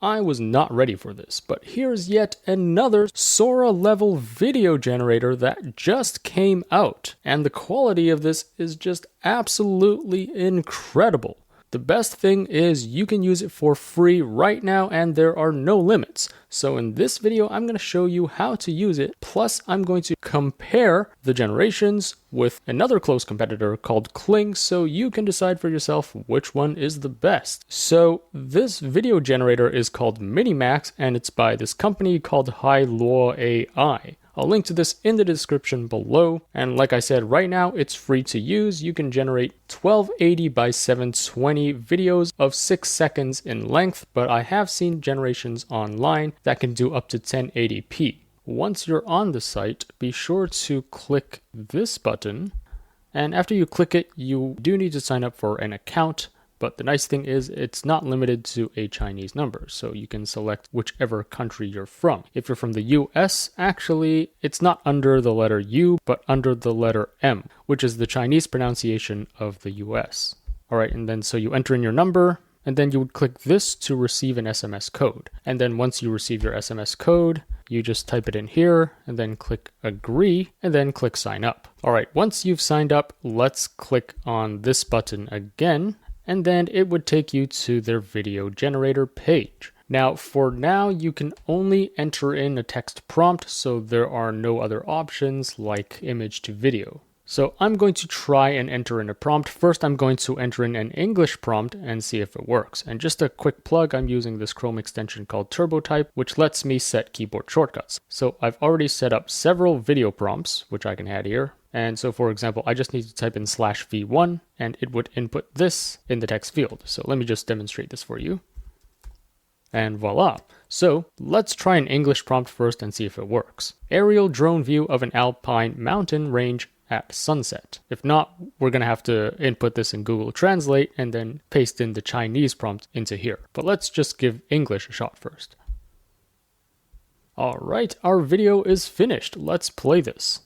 I was not ready for this, but here's yet another Sora level video generator that just came out, and the quality of this is just absolutely incredible. The best thing is you can use it for free right now and there are no limits. So in this video, I'm going to show you how to use it. Plus, I'm going to compare the generations with another close competitor called Kling so you can decide for yourself which one is the best. So this video generator is called MiniMax and it's by this company called Hailuo AI. I'll link to this in the description below, and like I said, right now it's free to use. You can generate 1280 by 720 videos of 6 seconds in length, but I have seen generations online that can do up to 1080p. Once you're on the site, be sure to click this button, and after you click it, you do need to sign up for an account. But the nice thing is it's not limited to a Chinese number, so you can select whichever country you're from. If you're from the US, actually, it's not under the letter U, but under the letter M, which is the Chinese pronunciation of the US. All right, and then so you enter in your number, and then you would click this to receive an SMS code. And then once you receive your SMS code, you just type it in here, and then click agree, and then click sign up. All right, once you've signed up, let's click on this button again, and then it would take you to their video generator page. Now, for now, you can only enter in a text prompt, so there are no other options like image to video. So I'm going to try and enter in a prompt. First, I'm going to enter in an English prompt and see if it works. And just a quick plug, I'm using this Chrome extension called TurboType, which lets me set keyboard shortcuts. So I've already set up several video prompts, which I can add here. And so, for example, I just need to type in /v1 and it would input this in the text field. So let me just demonstrate this for you. And voila. So let's try an English prompt first and see if it works. Aerial drone view of an alpine mountain range at sunset. If not, we're going to have to input this in Google Translate and then paste in the Chinese prompt into here. But let's just give English a shot first. All right, our video is finished. Let's play this.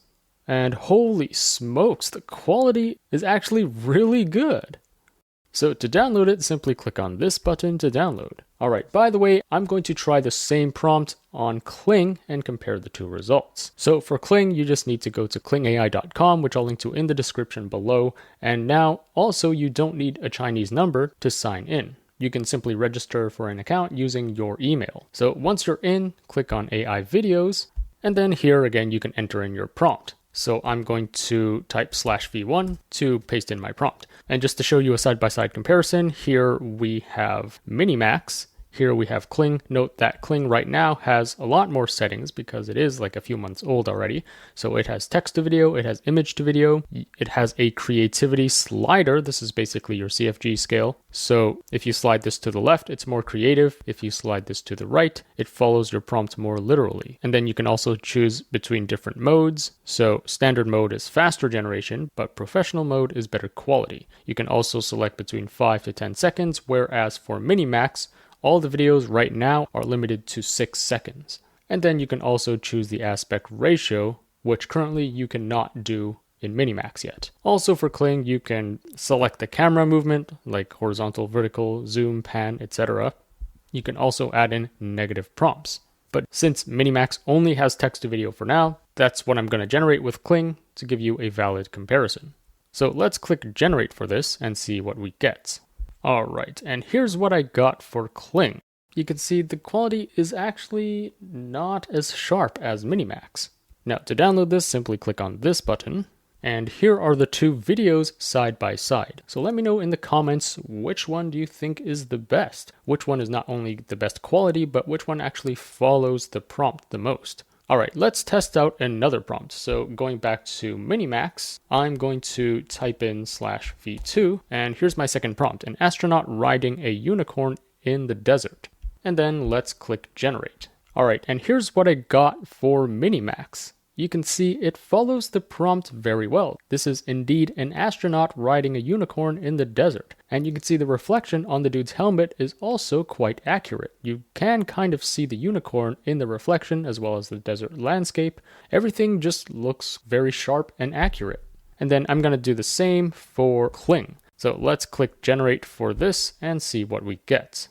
And holy smokes, the quality is actually really good. So to download it, simply click on this button to download. Alright, by the way, I'm going to try the same prompt on Kling and compare the two results. So for Kling, you just need to go to klingai.com, which I'll link to in the description below. And now also you don't need a Chinese number to sign in. You can simply register for an account using your email. So once you're in, click on AI videos, and then here again you can enter in your prompt. So I'm going to type /v1 to paste in my prompt. And just to show you a side-by-side comparison, here we have MiniMax. Here we have Kling. Note that Kling right now has a lot more settings because it is like a few months old already. So it has text to video, it has image to video, it has a creativity slider. This is basically your CFG scale. So if you slide this to the left, it's more creative. If you slide this to the right, it follows your prompt more literally. And then you can also choose between different modes. So standard mode is faster generation, but professional mode is better quality. You can also select between 5 to 10 seconds, whereas for MiniMax, all the videos right now are limited to 6 seconds. And then you can also choose the aspect ratio, which currently you cannot do in MiniMax yet. Also for Kling, you can select the camera movement, like horizontal, vertical, zoom, pan, etc. You can also add in negative prompts. But since MiniMax only has text to video for now, that's what I'm going to generate with Kling to give you a valid comparison. So let's click generate for this and see what we get. Alright, and here's what I got for Kling. You can see the quality is actually not as sharp as MiniMax. Now to download this, simply click on this button, and here are the two videos side by side. So let me know in the comments which one do you think is the best? Which one is not only the best quality, but which one actually follows the prompt the most? Alright, let's test out another prompt. So going back to MiniMax, I'm going to type in /v2, and here's my second prompt, an astronaut riding a unicorn in the desert. And then let's click generate. Alright, and here's what I got for MiniMax. You can see it follows the prompt very well. This is indeed an astronaut riding a unicorn in the desert. And you can see the reflection on the dude's helmet is also quite accurate. You can kind of see the unicorn in the reflection as well as the desert landscape. Everything just looks very sharp and accurate. And then I'm going to do the same for Kling. So let's click generate for this and see what we get.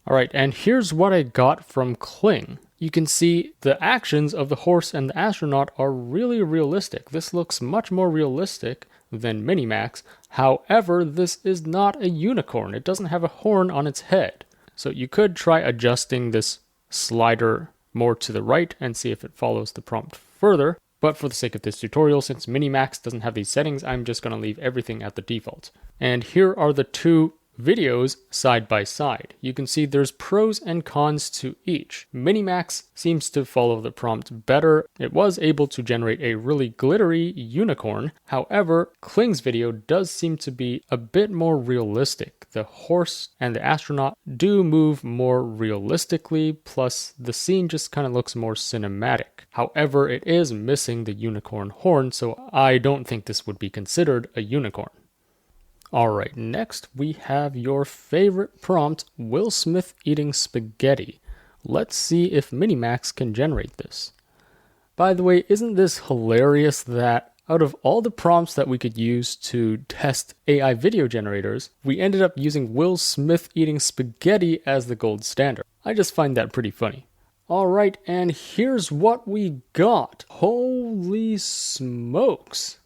Alright, and here's what I got from Kling. You can see the actions of the horse and the astronaut are really realistic. This looks much more realistic than MiniMax. However, this is not a unicorn. It doesn't have a horn on its head. So you could try adjusting this slider more to the right and see if it follows the prompt further. But for the sake of this tutorial, since MiniMax doesn't have these settings, I'm just going to leave everything at the default. And here are the two videos side by side. You can see there's pros and cons to each. MiniMax seems to follow the prompt better. It was able to generate a really glittery unicorn. However, Kling's video does seem to be a bit more realistic. The horse and the astronaut do move more realistically, plus the scene just kind of looks more cinematic. However, it is missing the unicorn horn, so I don't think this would be considered a unicorn. Alright, next we have your favorite prompt, Will Smith eating spaghetti. Let's see if MiniMax can generate this. By the way, isn't this hilarious that out of all the prompts that we could use to test AI video generators, we ended up using Will Smith eating spaghetti as the gold standard. I just find that pretty funny. Alright, and here's what we got. Holy smokes!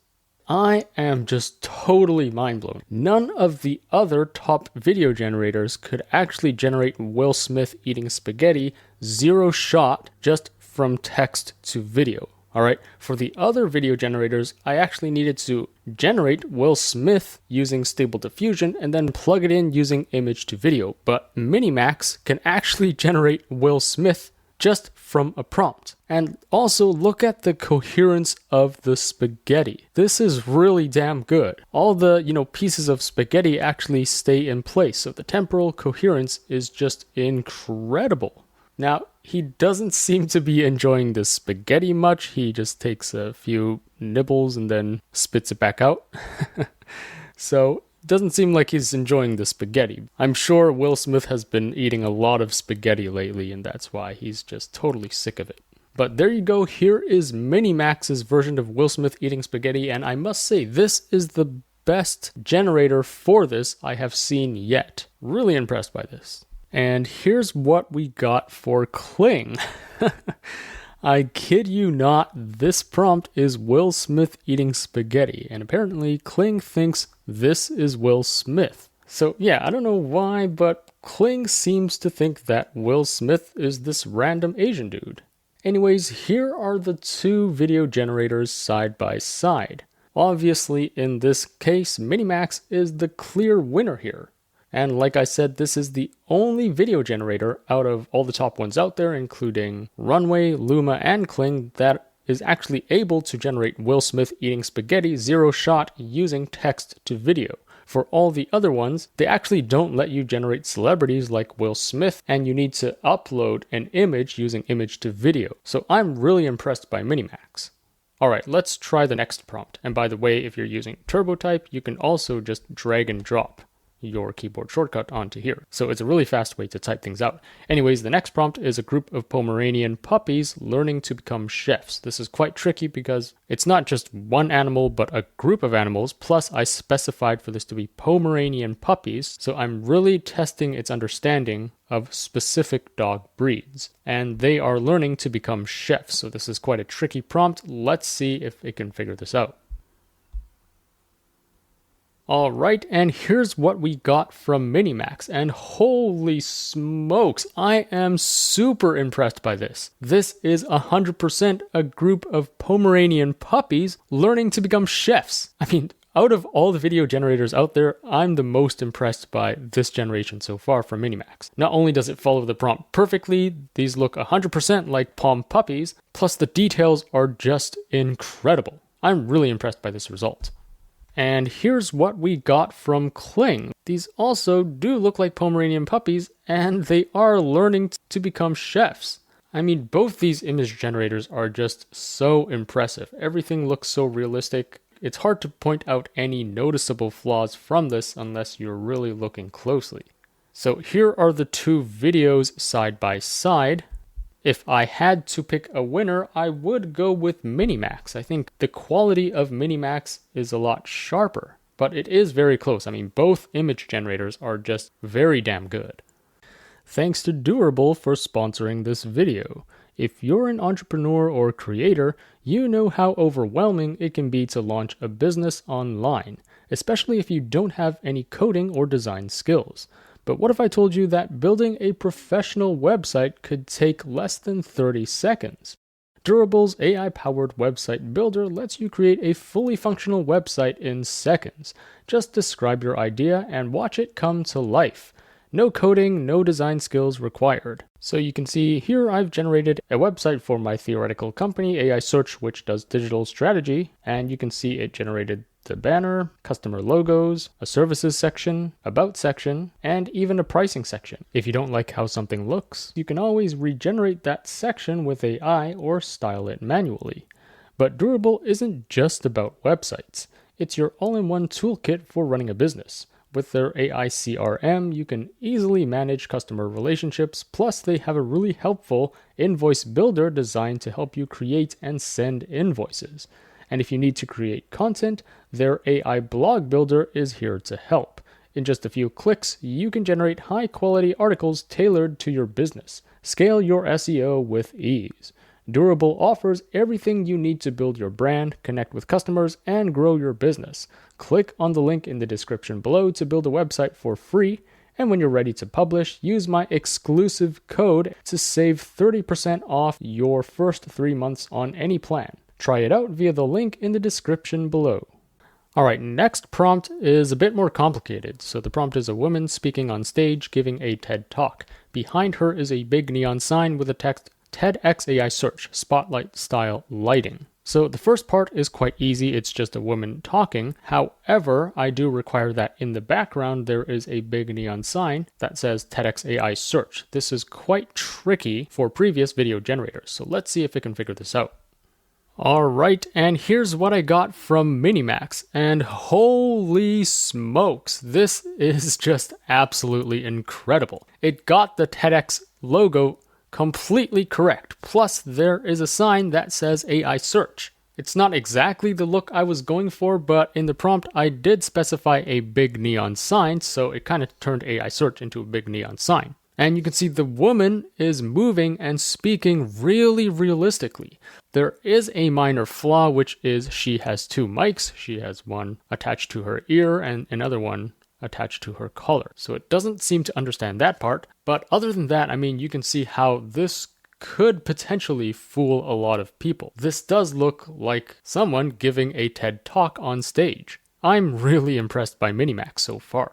I am just totally mind-blown. None of the other top video generators could actually generate Will Smith eating spaghetti, zero shot, just from text to video. Alright, for the other video generators, I actually needed to generate Will Smith using Stable Diffusion and then plug it in using image to video. But MiniMax can actually generate Will Smith just from a prompt. And also look at the coherence of the spaghetti. This is really damn good. All the, pieces of spaghetti actually stay in place. So the temporal coherence is just incredible. Now, he doesn't seem to be enjoying the spaghetti much. He just takes a few nibbles and then spits it back out. So doesn't seem like he's enjoying the spaghetti. I'm sure Will Smith has been eating a lot of spaghetti lately, and that's why he's just totally sick of it. But there you go, here is MiniMax's version of Will Smith eating spaghetti, and I must say, this is the best generator for this I have seen yet. Really impressed by this. And here's what we got for Kling. I kid you not, this prompt is Will Smith eating spaghetti, and apparently Kling thinks this is Will Smith. So yeah, I don't know why, but Kling seems to think that Will Smith is this random Asian dude. Anyways, here are the two video generators side by side. Obviously, in this case, MiniMax is the clear winner here. And like I said, this is the only video generator out of all the top ones out there, including Runway, Luma, and Kling, that is actually able to generate Will Smith eating spaghetti zero shot using text to video. For all the other ones, they actually don't let you generate celebrities like Will Smith, and you need to upload an image using image to video. So I'm really impressed by MiniMax. Alright, let's try the next prompt. And by the way, if you're using TurboType, you can also just drag and drop your keyboard shortcut onto here. So it's a really fast way to type things out. Anyways, the next prompt is a group of Pomeranian puppies learning to become chefs. This is quite tricky because it's not just one animal, but a group of animals. Plus, I specified for this to be Pomeranian puppies. So I'm really testing its understanding of specific dog breeds. And they are learning to become chefs. So this is quite a tricky prompt. Let's see if it can figure this out. Alright, and here's what we got from MiniMax, and holy smokes, I am super impressed by this. This is 100% a group of Pomeranian puppies learning to become chefs. I mean, out of all the video generators out there, I'm the most impressed by this generation so far from MiniMax. Not only does it follow the prompt perfectly, these look 100% like Pom puppies, plus the details are just incredible. I'm really impressed by this result. And here's what we got from Kling. These also do look like Pomeranian puppies, and they are learning to become chefs. I mean, both these image generators are just so impressive. Everything looks so realistic. It's hard to point out any noticeable flaws from this unless you're really looking closely. So here are the two videos side by side. If I had to pick a winner, I would go with MiniMax. I think the quality of MiniMax is a lot sharper, but it is very close. I mean, both image generators are just very damn good. Thanks to Durable for sponsoring this video. If you're an entrepreneur or creator, you know how overwhelming it can be to launch a business online, especially if you don't have any coding or design skills. But what if I told you that building a professional website could take less than 30 seconds? Durable's AI-powered website builder lets you create a fully functional website in seconds. Just describe your idea and watch it come to life. No coding, no design skills required. So you can see here I've generated a website for my theoretical company, AI Search, which does digital strategy, and you can see it generated the banner, customer logos, a services section, about section, and even a pricing section. If you don't like how something looks, you can always regenerate that section with AI or style it manually. But Durable isn't just about websites. It's your all-in-one toolkit for running a business. With their AI CRM, you can easily manage customer relationships, plus they have a really helpful invoice builder designed to help you create and send invoices. And if you need to create content, their AI blog builder is here to help. In just a few clicks, you can generate high-quality articles tailored to your business. Scale your SEO with ease. Durable offers everything you need to build your brand, connect with customers, and grow your business. Click on the link in the description below to build a website for free, and when you're ready to publish, use my exclusive code to save 30% off your first 3 months on any plan. Try it out via the link in the description below. Alright, next prompt is a bit more complicated. So the prompt is a woman speaking on stage giving a TED Talk. Behind her is a big neon sign with the text TEDx AI Search, Spotlight Style Lighting. So the first part is quite easy, it's just a woman talking. However, I do require that in the background there is a big neon sign that says TEDx AI Search. This is quite tricky for previous video generators, so let's see if we can figure this out. Alright, and here's what I got from MiniMax, and holy smokes, this is just absolutely incredible. It got the TEDx logo completely correct, plus there is a sign that says AI Search. It's not exactly the look I was going for, but in the prompt I did specify a big neon sign, so it kind of turned AI Search into a big neon sign. And you can see the woman is moving and speaking really realistically. There is a minor flaw, which is she has 2 mics. She has one attached to her ear and another one attached to her collar. So it doesn't seem to understand that part. But other than that, I mean, you can see how this could potentially fool a lot of people. This does look like someone giving a TED Talk on stage. I'm really impressed by MiniMax so far.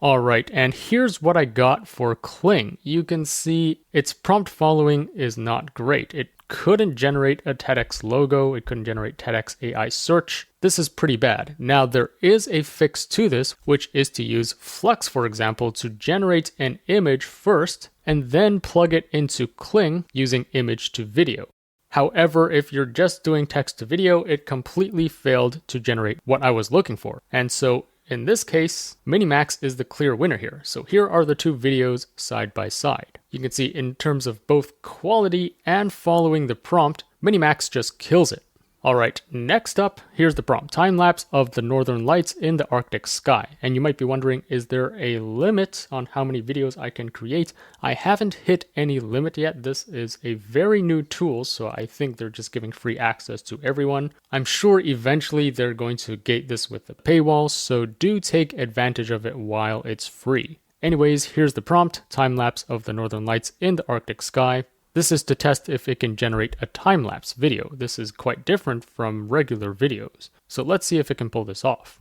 Alright, and here's what I got for Kling. You can see its prompt following is not great. It couldn't generate a TEDx logo, it couldn't generate TEDx AI Search. This is pretty bad. Now there is a fix to this, which is to use Flux, for example, to generate an image first and then plug it into Kling using image to video. However, if you're just doing text to video, it completely failed to generate what I was looking for. And so in this case, MiniMax is the clear winner here. So here are the 2 videos side by side. You can see in terms of both quality and following the prompt, MiniMax just kills it. Alright, next up, here's the prompt. Time-lapse of the northern lights in the Arctic sky. And you might be wondering, is there a limit on how many videos I can create? I haven't hit any limit yet. This is a very new tool, so I think they're just giving free access to everyone. I'm sure eventually they're going to gate this with a paywall, so do take advantage of it while it's free. Anyways, here's the prompt. Time-lapse of the northern lights in the Arctic sky. This is to test if it can generate a time-lapse video. This is quite different from regular videos. So let's see if it can pull this off.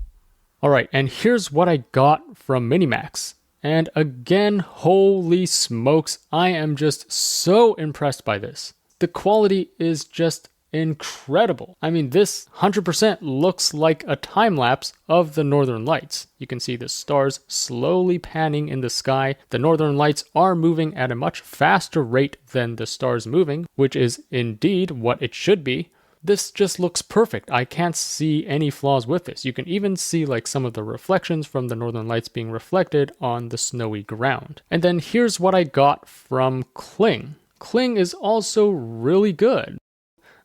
Alright, and here's what I got from MiniMax. And again, holy smokes, I am just so impressed by this. The quality is just incredible. I mean, this 100% looks like a time-lapse of the northern lights. You can see the stars slowly panning in the sky. The northern lights are moving at a much faster rate than the stars moving, which is indeed what it should be. This just looks perfect. I can't see any flaws with this. You can even see like some of the reflections from the northern lights being reflected on the snowy ground. And then here's what I got from Kling. Kling is also really good.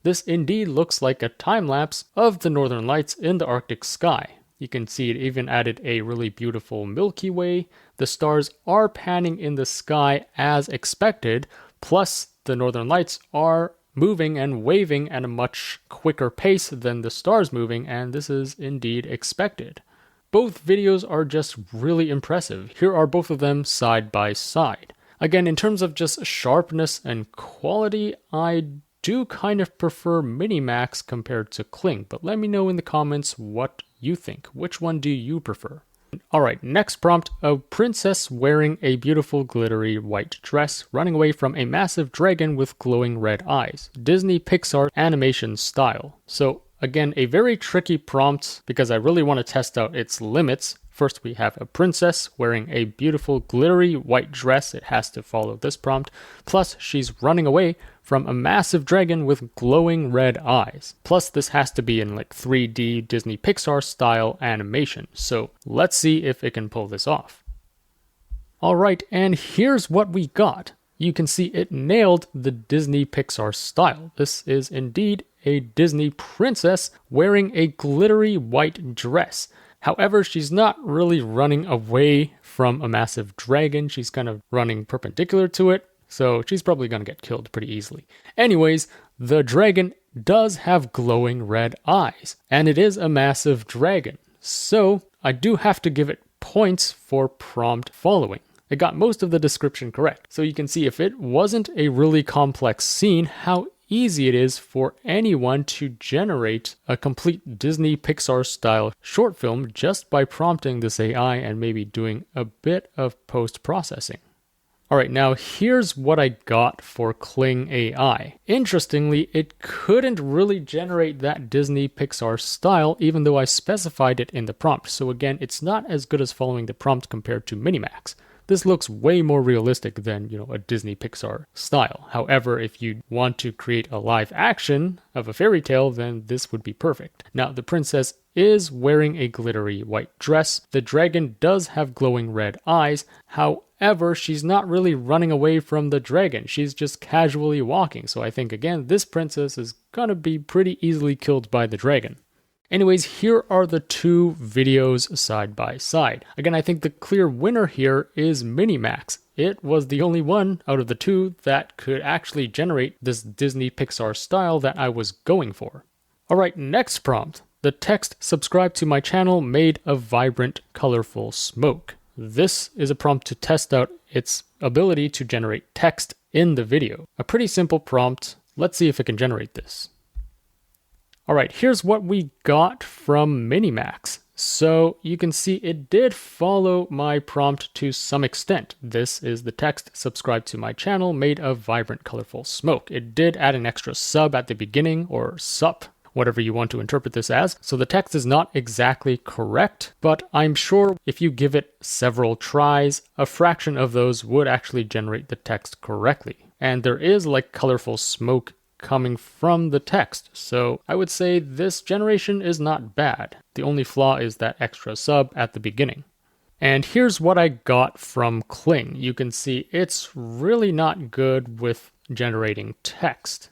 This indeed looks like a time-lapse of the northern lights in the Arctic sky. You can see it even added a really beautiful Milky Way. the stars are panning in the sky as expected, plus the northern lights are moving and waving at a much quicker pace than the stars moving, and this is indeed expected. Both videos are just really impressive. Here are both of them side by side. Again, in terms of just sharpness and quality, I do kind of prefer MiniMax compared to Kling, but let me know in the comments what you think. Which one do you prefer? Alright, next prompt, a princess wearing a beautiful glittery white dress running away from a massive dragon with glowing red eyes. Disney Pixar animation style. So again, a very tricky prompt because I really want to test out its limits. First, we have a princess wearing a beautiful glittery white dress. It has to follow this prompt. Plus, she's running away from a massive dragon with glowing red eyes. Plus, this has to be in like 3D Disney Pixar style animation. So let's see if it can pull this off. Alright, and here's what we got. You can see it nailed the Disney Pixar style. This is indeed a Disney princess wearing a glittery white dress. However, she's not really running away from a massive dragon. She's kind of running perpendicular to it, so she's probably going to get killed pretty easily. Anyways, the dragon does have glowing red eyes, and it is a massive dragon. So I do have to give it points for prompt following. It got most of the description correct. So you can see if it wasn't a really complex scene, how easy it is for anyone to generate a complete Disney Pixar style short film just by prompting this AI and maybe doing a bit of post-processing. Alright, now here's what I got for Kling AI. Interestingly, it couldn't really generate that Disney Pixar style even though I specified it in the prompt. So again, it's not as good as following the prompt compared to MiniMax. This looks way more realistic than, a Disney Pixar style. However, if you want to create a live action of a fairy tale, then this would be perfect. Now, the princess is wearing a glittery white dress. The dragon does have glowing red eyes. However, she's not really running away from the dragon. She's just casually walking. So I think, again, this princess is gonna be pretty easily killed by the dragon. Anyways, here are the two videos side by side. Again, I think the clear winner here is MiniMax. It was the only one out of the two that could actually generate this Disney Pixar style that I was going for. Alright, next prompt. The text "subscribe to my channel" made of vibrant, colorful smoke. This is a prompt to test out its ability to generate text in the video. A pretty simple prompt. Let's see if it can generate this. Alright, here's what we got from MiniMax. So you can see it did follow my prompt to some extent. This is the text "subscribe to my channel" made of vibrant, colorful smoke. It did add an extra sub at the beginning, or sup, whatever you want to interpret this as. So the text is not exactly correct, but I'm sure if you give it several tries, a fraction of those would actually generate the text correctly. And there is like colorful smoke coming from the text, so I would say this generation is not bad. The only flaw is that extra sub at the beginning. And here's what I got from Kling. You can see it's really not good with generating text.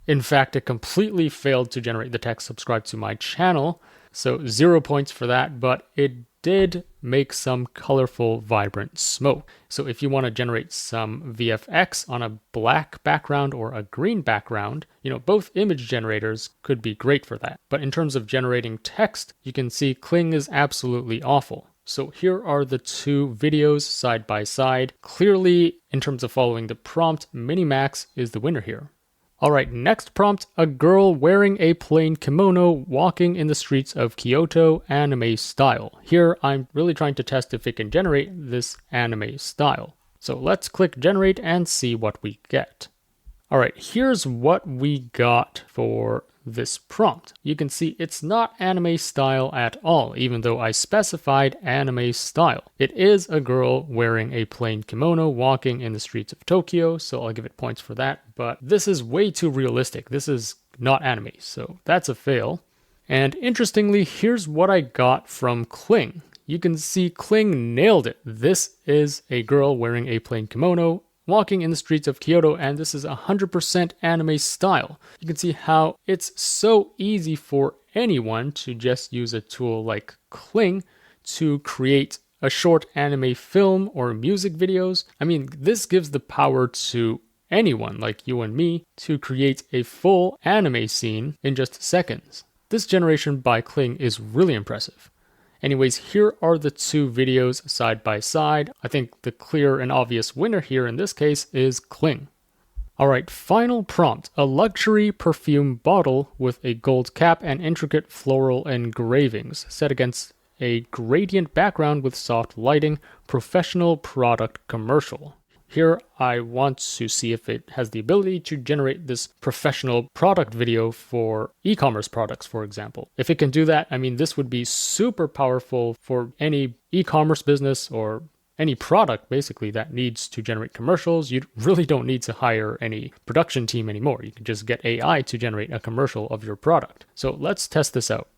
In fact, it completely failed to generate the text "subscribe to my channel," so 0 points for that, but it did make some colorful, vibrant smoke. So if you want to generate some VFX on a black background or a green background, both image generators could be great for that. But in terms of generating text, you can see Kling is absolutely awful. So here are the two videos side by side. Clearly, in terms of following the prompt, MiniMax is the winner here. Alright, next prompt, a girl wearing a plain kimono walking in the streets of Kyoto anime style. Here, I'm really trying to test if it can generate this anime style. So let's click generate and see what we get. Alright, here's what we got for this prompt. You can see it's not anime style at all, even though I specified anime style. It is a girl wearing a plain kimono walking in the streets of Tokyo, so I'll give it points for that, but this is way too realistic. This is not anime, so that's a fail. And interestingly, here's what I got from Kling. You can see Kling nailed it. This is a girl wearing a plain kimono walking in the streets of Kyoto, and this is 100% anime style. You can see how it's so easy for anyone to just use a tool like Kling to create a short anime film or music videos. I mean, this gives the power to anyone like you and me to create a full anime scene in just seconds. This generation by Kling is really impressive. Anyways, here are the two videos side by side. I think the clear and obvious winner here in this case is Kling. Alright, final prompt. A luxury perfume bottle with a gold cap and intricate floral engravings set against a gradient background with soft lighting, professional product commercial. Here I want to see if it has the ability to generate this professional product video for e-commerce products, for example. If it can do that, I mean, this would be super powerful for any e-commerce business or any product basically that needs to generate commercials. You really don't need to hire any production team anymore. You can just get AI to generate a commercial of your product. So let's test this out.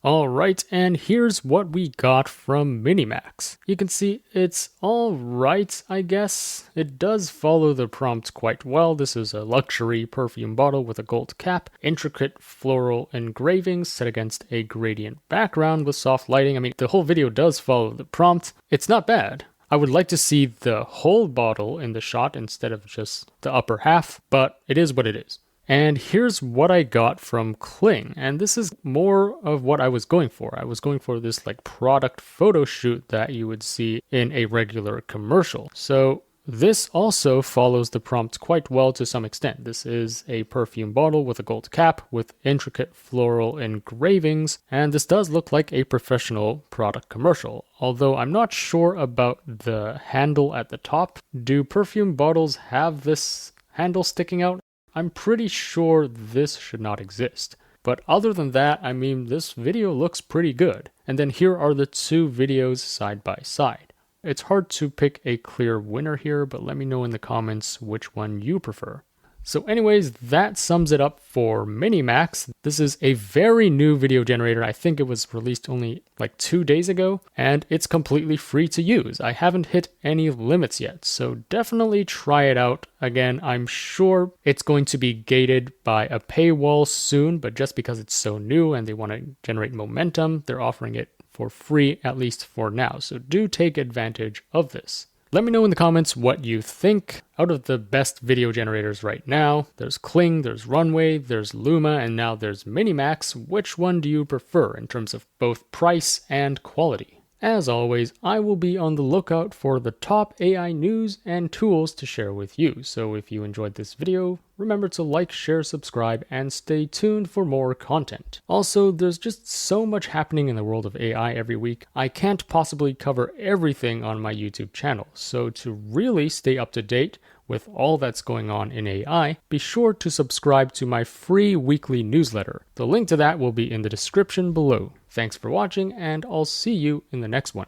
Alright, and here's what we got from MiniMax. You can see it's alright, I guess. It does follow the prompt quite well. This is a luxury perfume bottle with a gold cap, intricate floral engravings set against a gradient background with soft lighting. I mean, the whole video does follow the prompt. It's not bad. I would like to see the whole bottle in the shot instead of just the upper half, but it is what it is. And here's what I got from Kling, and this is more of what I was going for. I was going for this like product photo shoot that you would see in a regular commercial. So this also follows the prompt quite well to some extent. This is a perfume bottle with a gold cap with intricate floral engravings, and this does look like a professional product commercial. Although I'm not sure about the handle at the top. Do perfume bottles have this handle sticking out? I'm pretty sure this should not exist. But other than that, I mean, this video looks pretty good. And then here are the two videos side by side. It's hard to pick a clear winner here, but let me know in the comments which one you prefer. So anyways, that sums it up for MiniMax. This is a very new video generator. I think it was released only like 2 days ago, and it's completely free to use. I haven't hit any limits yet, so definitely try it out. Again, I'm sure it's going to be gated by a paywall soon, but just because it's so new and they want to generate momentum, they're offering it for free, at least for now. So do take advantage of this. Let me know in the comments what you think. Out of the best video generators right now, there's Kling, there's Runway, there's Luma, and now there's MiniMax. Which one do you prefer in terms of both price and quality? As always, I will be on the lookout for the top AI news and tools to share with you. So if you enjoyed this video, remember to like, share, subscribe, and stay tuned for more content. Also, there's just so much happening in the world of AI every week. I can't possibly cover everything on my YouTube channel. So to really stay up to date with all that's going on in AI, be sure to subscribe to my free weekly newsletter. The link to that will be in the description below. Thanks for watching, and I'll see you in the next one.